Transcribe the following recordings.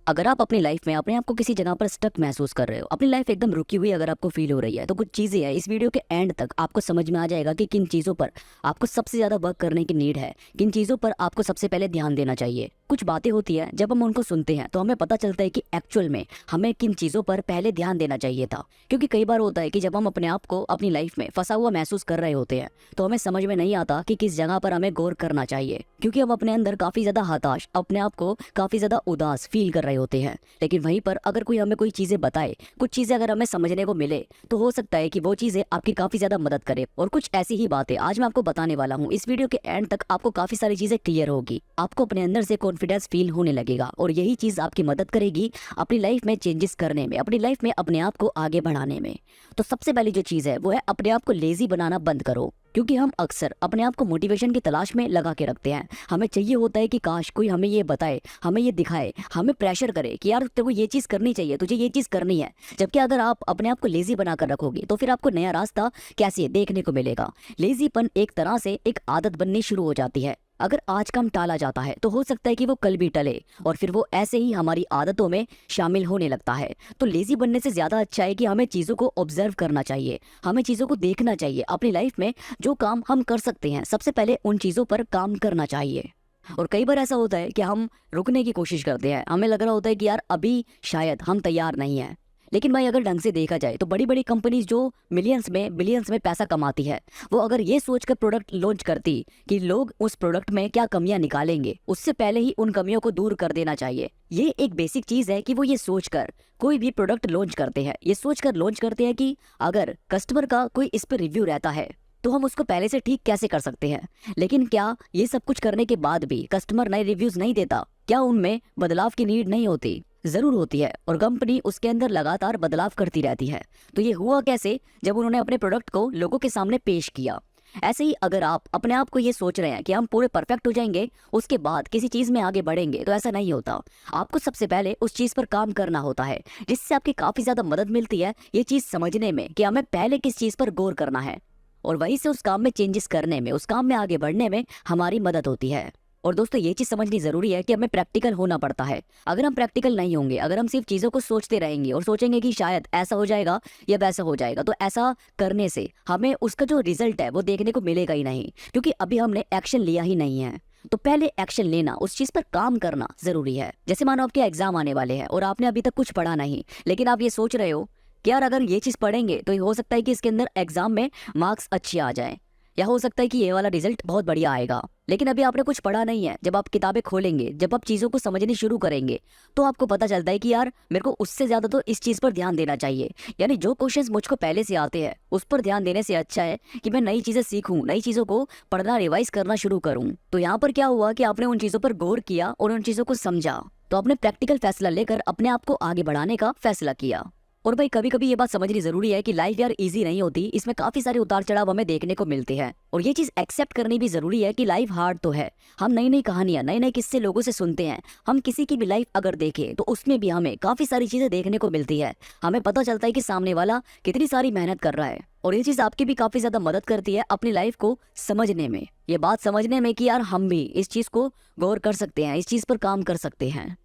अगर आप अपनी लाइफ में अपने आप को किसी जगह पर स्टक महसूस कर रहे हो, अपनी लाइफ एकदम रुकी हुई अगर आपको फील हो रही है, तो कुछ चीज़ें हैं इस वीडियो के एंड तक आपको समझ में आ जाएगा कि किन चीज़ों पर आपको सबसे ज़्यादा वर्क करने की नीड है, किन चीज़ों पर आपको सबसे पहले ध्यान देना चाहिए। कुछ बातें होती हैं जब हम उनको सुनते हैं तो हमें पता चलता है कि एक्चुअल में हमें किन चीज़ों पर पहले ध्यान देना चाहिए था। क्योंकि कई बार होता है कि जब हम अपने आप को अपनी लाइफ में फंसा हुआ महसूस कर रहे होते हैं तो हमें समझ में नहीं आता कि किस जगह पर हमें गौर करना चाहिए, क्योंकि हम अपने अंदर काफ़ी ज़्यादा हताश, अपने आप को काफ़ी ज़्यादा उदास फील कर रहे होते हैं। लेकिन वहीं पर अगर कोई हमें कोई चीज़ें बताए, कुछ चीज़ें अगर हमें समझने को मिले, तो हो सकता है कि वो चीज़ें आपकी काफ़ी ज़्यादा मदद करे। और कुछ ऐसी ही बातें आज मैं आपको बताने वाला हूँ। इस वीडियो के एंड तक आपको काफ़ी सारी चीज़ें क्लियर होगी, आपको अपने अंदर से कॉन्फिडेंस फील होने लगेगा और यही चीज़ आपकी मदद करेगी अपनी लाइफ में चेंजेस करने में, अपनी लाइफ में अपने आप को आगे बढ़ाने में। तो सबसे पहली जो चीज़ है वो है अपने आप को लेजी बनाना बंद करो। क्योंकि हम अक्सर अपने आप को मोटिवेशन की तलाश में लगा के रखते हैं। हमें चाहिए होता है कि काश कोई हमें ये बताए, हमें ये दिखाए, हमें प्रेशर करे कि यार तेरे को ये चीज़ करनी चाहिए, तुझे ये चीज़ करनी है। जबकि अगर आप अपने आप को लेजी बनाकर रखोगे तो फिर आपको नया रास्ता कैसे देखने को मिलेगा। लेजीपन एक तरह से एक आदत बननी शुरू हो जाती है। अगर आज काम टाला जाता है तो हो सकता है कि वो कल भी टले और फिर वो ऐसे ही हमारी आदतों में शामिल होने लगता है। तो लेजी बनने से ज़्यादा अच्छा है कि हमें चीज़ों को ऑब्जर्व करना चाहिए, हमें चीज़ों को देखना चाहिए। अपनी लाइफ में जो काम हम कर सकते हैं सबसे पहले उन चीज़ों पर काम करना चाहिए। और कई बार ऐसा होता है कि हम रुकने की कोशिश करते हैं, हमें लग रहा होता है कि यार अभी शायद हम तैयार नहीं हैं। लेकिन भाई अगर ढंग से देखा जाए तो बड़ी बड़ी कंपनीज जो मिलियंस में बिलियंस में पैसा कमाती है, वो अगर ये सोचकर प्रोडक्ट लॉन्च करती कि लोग उस प्रोडक्ट में क्या कमियां निकालेंगे, उससे पहले ही उन कमियों को दूर कर देना चाहिए। ये एक बेसिक चीज़ है कि वो ये सोचकर कोई भी प्रोडक्ट लॉन्च करते हैं, ये सोचकर लॉन्च करते हैं कि अगर कस्टमर का कोई इस पर रिव्यू रहता है तो हम उसको पहले से ठीक कैसे कर सकते हैं। लेकिन क्या ये सब कुछ करने के बाद भी कस्टमर नए रिव्यूज नहीं देता? क्या उनमें बदलाव की नीड नहीं होती? जरूर होती है, और कंपनी उसके अंदर लगातार बदलाव करती रहती है। तो ये हुआ कैसे? जब उन्होंने अपने प्रोडक्ट को लोगों के सामने पेश किया। ऐसे ही अगर आप अपने आप को ये सोच रहे हैं कि हम पूरे परफेक्ट हो जाएंगे उसके बाद किसी चीज़ में आगे बढ़ेंगे, तो ऐसा नहीं होता। आपको सबसे पहले उस चीज़ पर काम करना होता है, जिससे आपकी काफ़ी ज़्यादा मदद मिलती है ये चीज़ समझने में कि हमें पहले किस चीज़ पर गौर करना है, और वहीं से उस काम में चेंजेस करने में, उस काम में आगे बढ़ने में हमारी मदद होती है। और दोस्तों ये चीज़ समझनी ज़रूरी है कि हमें प्रैक्टिकल होना पड़ता है। अगर हम प्रैक्टिकल नहीं होंगे, अगर हम सिर्फ चीज़ों को सोचते रहेंगे और सोचेंगे कि शायद ऐसा हो जाएगा या वैसा हो जाएगा, तो ऐसा करने से हमें उसका जो रिजल्ट है वो देखने को मिलेगा ही नहीं, क्योंकि अभी हमने एक्शन लिया ही नहीं है। तो पहले एक्शन लेना, उस चीज़ पर काम करना ज़रूरी है। जैसे मानो आपके एग्जाम आने वाले हैं और आपने अभी तक कुछ पढ़ा नहीं, लेकिन आप ये सोच रहे हो कि यार अगर ये चीज़ पढ़ेंगे तो हो सकता है कि इसके अंदर एग्जाम में मार्क्स अच्छे आ जाएं, या हो सकता है कि ये वाला रिजल्ट बहुत बढ़िया आएगा। लेकिन अभी आपने कुछ पढ़ा नहीं है। जब आप किताबें खोलेंगे, जब आप चीज़ों को समझनी शुरू करेंगे, तो आपको पता चलता है कि यार मेरे को उससे ज़्यादा तो इस चीज़ पर ध्यान देना चाहिए। यानी जो क्वेश्चंस मुझको पहले से आते हैं उस पर ध्यान देने से अच्छा है कि मैं नई चीज़ें सीखूं, नई चीज़ों को पढ़ना, रिवाइज करना शुरू करूं। तो यहाँ पर क्या हुआ कि आपने उन चीज़ों पर गौर किया और उन चीज़ों को समझा, तो आपने प्रैक्टिकल फैसला लेकर अपने आप को आगे बढ़ाने का फैसला किया। और भाई कभी कभी ये बात समझनी जरूरी है कि लाइफ यार इजी नहीं होती, इसमें काफी सारे उतार चढ़ाव हमें देखने को मिलते हैं। और ये चीज एक्सेप्ट करनी भी जरूरी है कि लाइफ हार्ड तो है। हम नई नई कहानियां, नए नए किस्से लोगों से सुनते हैं। हम किसी की भी लाइफ अगर देखें तो उसमें भी हमें काफी सारी चीजें देखने को मिलती है। हमें पता चलता है कि सामने वाला कितनी सारी मेहनत कर रहा है, और ये चीज आपकी भी काफी ज्यादा मदद करती है अपनी लाइफ को समझने में, ये बात समझने में कि यार हम भी इस चीज को गौर कर सकते हैं, इस चीज पर काम कर सकते हैं।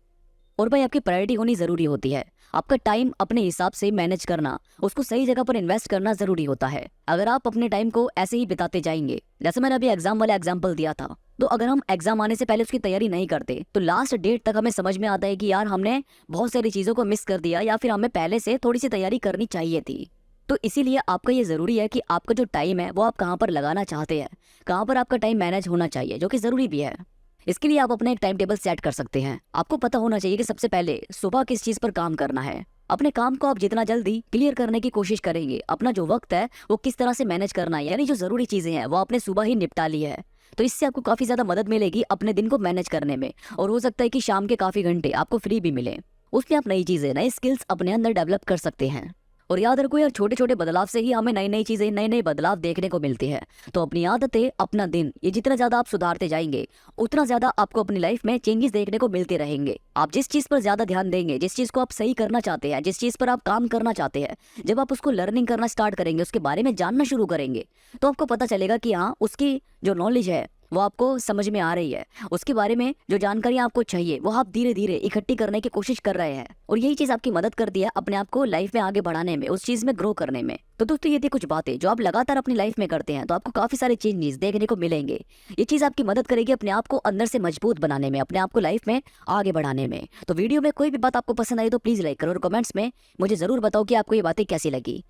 और भाई आपकी प्रायोरिटी होनी ज़रूरी होती है। आपका टाइम अपने हिसाब से मैनेज करना, उसको सही जगह पर इन्वेस्ट करना ज़रूरी होता है। अगर आप अपने टाइम को ऐसे ही बिताते जाएंगे, जैसे मैंने अभी एग्जाम वाला एग्जाम्पल दिया था, तो अगर हम एग्जाम आने से पहले उसकी तैयारी नहीं करते तो लास्ट डेट तक हमें समझ में आता है कि यार हमने बहुत सारी चीज़ों को मिस कर दिया, या फिर हमें पहले से थोड़ी सी तैयारी करनी चाहिए थी। तो इसीलिए आपका ये ज़रूरी है कि आपका जो टाइम है वो आप कहाँ पर लगाना चाहते हैं, कहाँ पर आपका टाइम मैनेज होना चाहिए, जो कि ज़रूरी भी है। इसके लिए आप अपना एक टाइम टेबल सेट कर सकते हैं। आपको पता होना चाहिए कि सबसे पहले सुबह किस चीज़ पर काम करना है। अपने काम को आप जितना जल्दी क्लियर करने की कोशिश करेंगे, अपना जो वक्त है वो किस तरह से मैनेज करना है, यानी जो ज़रूरी चीज़ें हैं वो आपने सुबह ही निपटा ली है, तो इससे आपको काफ़ी ज़्यादा मदद मिलेगी अपने दिन को मैनेज करने में। और हो सकता है कि शाम के काफ़ी घंटे आपको फ्री भी मिले, उसमें आप नई चीज़ें, नए स्किल्स अपने अंदर डेवलप कर सकते हैं। और याद रखो यार, छोटे छोटे बदलाव से ही हमें नई नई चीजें, नए नए बदलाव देखने को मिलते हैं। तो अपनी आदतें, अपना दिन, ये जितना ज्यादा आप सुधारते जाएंगे उतना ज्यादा आपको अपनी लाइफ में चेंजेस देखने को मिलते रहेंगे। आप जिस चीज पर ज्यादा ध्यान देंगे, जिस चीज को आप सही करना चाहते हैं, जिस चीज पर आप काम करना चाहते हैं, जब आप उसको लर्निंग करना स्टार्ट करेंगे, उसके बारे में जानना शुरू करेंगे, तो आपको पता चलेगा कि हाँ, उसकी जो नॉलेज है वो आपको समझ में आ रही है, उसके बारे में जो जानकारी आपको चाहिए वो आप धीरे धीरे इकट्ठी करने की कोशिश कर रहे हैं, और यही चीज़ आपकी मदद करती है अपने आप को लाइफ में आगे बढ़ाने में, उस चीज़ में ग्रो करने में। तो दोस्तों ये थी कुछ बातें जो आप लगातार अपनी लाइफ में करते हैं तो आपको काफ़ी सारे चेंजेस देखने को मिलेंगे। ये चीज़ आपकी मदद करेगी अपने आप को अंदर से मजबूत बनाने में, अपने आप को लाइफ में आगे बढ़ाने में। तो वीडियो में कोई भी बात आपको पसंद आई तो प्लीज़ लाइक करो और कमेंट्स में मुझे ज़रूर बताओ कि आपको ये बातें कैसी लगी।